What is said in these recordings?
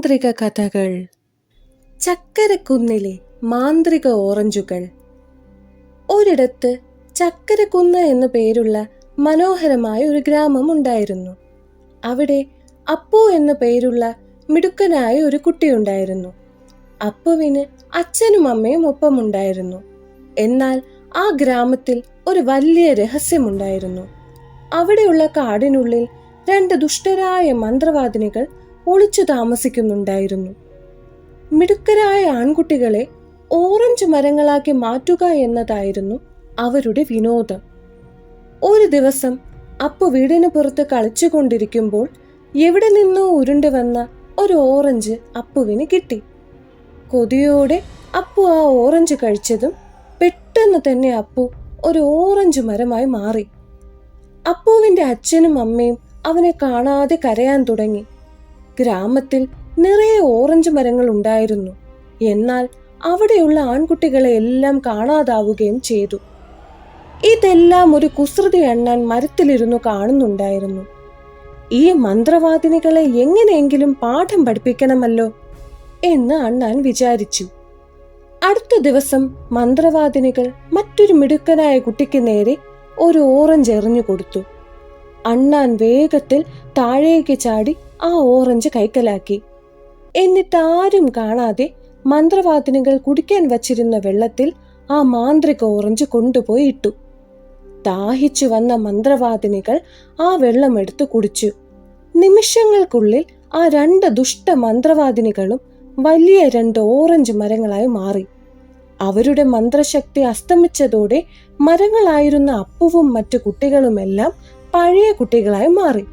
മാന്ത്രിക കഥകൾ. ചക്കരക്കുന്നിലെ മാന്ത്രിക ഓറഞ്ചുകൾ. ഒരിടത്ത് ചക്കരക്കുന്ന് എന്നു പേരുള്ള മനോഹരമായ ഒരു ഗ്രാമം ഉണ്ടായിരുന്നു. അവിടെ അപ്പു എന്നു പേരുള്ള മിടുക്കനായ ഒരു കുട്ടിയുണ്ടായിരുന്നു. അപ്പുവിന് അച്ഛനും അമ്മയും ഒപ്പമുണ്ടായിരുന്നു. എന്നാൽ ആ ഗ്രാമത്തിൽ ഒരു വലിയ രഹസ്യമുണ്ടായിരുന്നു. അവിടെയുള്ള കാടിനുള്ളിൽ 2 ദുഷ്ടരായ മന്ത്രവാദിനികൾ ഒളിച്ചു താമസിക്കുന്നുണ്ടായിരുന്നു. മിടുക്കരായ ആൺകുട്ടികളെ ഓറഞ്ച് മരങ്ങളാക്കി മാറ്റുക എന്നതായിരുന്നു അവരുടെ വിനോദം. ഒരു ദിവസം അപ്പു വീടിന് പുറത്ത് കളിച്ചുകൊണ്ടിരിക്കുമ്പോൾ എവിടെ നിന്നോ ഉരുണ്ടു വന്ന ഒരു ഓറഞ്ച് അപ്പുവിന് കിട്ടി. കൊതിയോടെ അപ്പു ആ ഓറഞ്ച് കഴിച്ചതും പെട്ടെന്ന് തന്നെ അപ്പു ഒരു ഓറഞ്ച് മരമായി മാറി. അപ്പുവിന്റെ അച്ഛനും അമ്മയും അവനെ കാണാതെ കരയാൻ തുടങ്ങി. ഗ്രാമത്തിൽ നിറയെ ഓറഞ്ച് മരങ്ങൾ ഉണ്ടായിരുന്നു. എന്നാൽ അവിടെയുള്ള ആൺകുട്ടികളെ എല്ലാം കാണാതാവുകയും ചെയ്തു. ഇതെല്ലാം ഒരു കുസൃതി അണ്ണാൻ മരത്തിലിരുന്നു കാണുന്നുണ്ടായിരുന്നു. ഈ മന്ത്രവാദിനികളെ എങ്ങനെയെങ്കിലും പാഠം പഠിപ്പിക്കണമല്ലോ എന്ന് അണ്ണാൻ വിചാരിച്ചു. അടുത്ത ദിവസം മന്ത്രവാദിനികൾ മറ്റൊരു മിടുക്കനായ കുട്ടിക്ക് നേരെ ഒരു ഓറഞ്ച് എറിഞ്ഞു കൊടുത്തു. അണ്ണാൻ വേഗത്തിൽ താഴേക്ക് ചാടി ആ ഓറഞ്ച് കൈക്കലാക്കി. എന്നിട്ട് ആരും കാണാതെ മന്ത്രവാദിനികൾ കുടിക്കാൻ വച്ചിരുന്ന വെള്ളത്തിൽ ആ മാന്ത്രിക ഓറഞ്ച് കൊണ്ടുപോയി ഇട്ടു. ദാഹിച്ചു വന്ന മന്ത്രവാദിനികൾ ആ വെള്ളം എടുത്തു കുടിച്ചു. നിമിഷങ്ങൾക്കുള്ളിൽ ആ 2 ദുഷ്ട മന്ത്രവാദിനികളും വലിയ 2 ഓറഞ്ച് മരങ്ങളായി മാറി. അവരുടെ മന്ത്രശക്തി അസ്തമിച്ചതോടെ മരങ്ങളായിരുന്ന അപ്പുവും മറ്റു കുട്ടികളുമെല്ലാം പഴയ കുട്ടികളായി മാറി.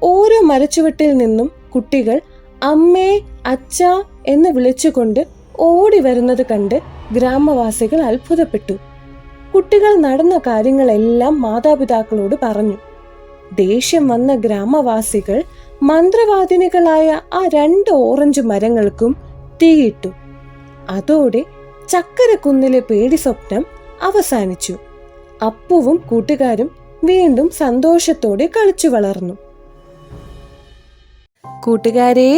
ഓരോ മരച്ചുവട്ടിൽ നിന്നും കുട്ടികൾ അമ്മേ അച്ഛ എന്ന് വിളിച്ചുകൊണ്ട് ഓടി വരുന്നത് കണ്ട് ഗ്രാമവാസികൾ അത്ഭുതപ്പെട്ടു. കുട്ടികൾ നടന്ന കാര്യങ്ങളെല്ലാം മാതാപിതാക്കളോട് പറഞ്ഞു. ദേഷ്യം വന്ന ഗ്രാമവാസികൾ മന്ത്രവാദിനികളായ ആ 2 ഓറഞ്ച് മരങ്ങൾക്കും തീയിട്ടു. അതോടെ ചക്കരക്കുന്നിലെ പേടി സ്വപ്നം അവസാനിച്ചു. അപ്പുവും കൂട്ടുകാരും വീണ്ടും സന്തോഷത്തോടെ കളിച്ചു വളർന്നു. കൂട്ടുകാരെ,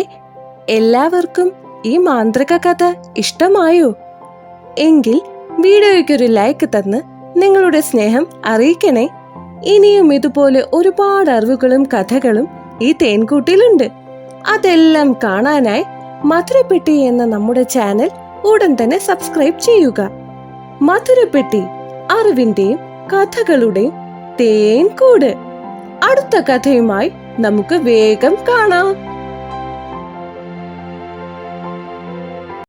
എല്ലാവർക്കും ഈ മാന്ത്രിക കഥ ഇഷ്ടമായോ? എങ്കിൽ വീഡിയോയ്ക്കൊരു ലൈക്ക് തന്ന് നിങ്ങളുടെ സ്നേഹം അറിയിക്കണേ. ഇനിയും ഇതുപോലെ ഒരുപാട് അറിവുകളും കഥകളും ഈ തേൻകൂട്ടിലുണ്ട്. അതെല്ലാം കാണാനായി മധുരപ്പെട്ടി എന്ന നമ്മുടെ ചാനൽ ഉടൻ തന്നെ സബ്സ്ക്രൈബ് ചെയ്യുക. മധുരപ്പെട്ടി, അറിവിന്റെയും കഥകളുടെയും തേൻകൂട്. അടുത്ത കഥയുമായി നമുക്ക് വേഗം കാണാം.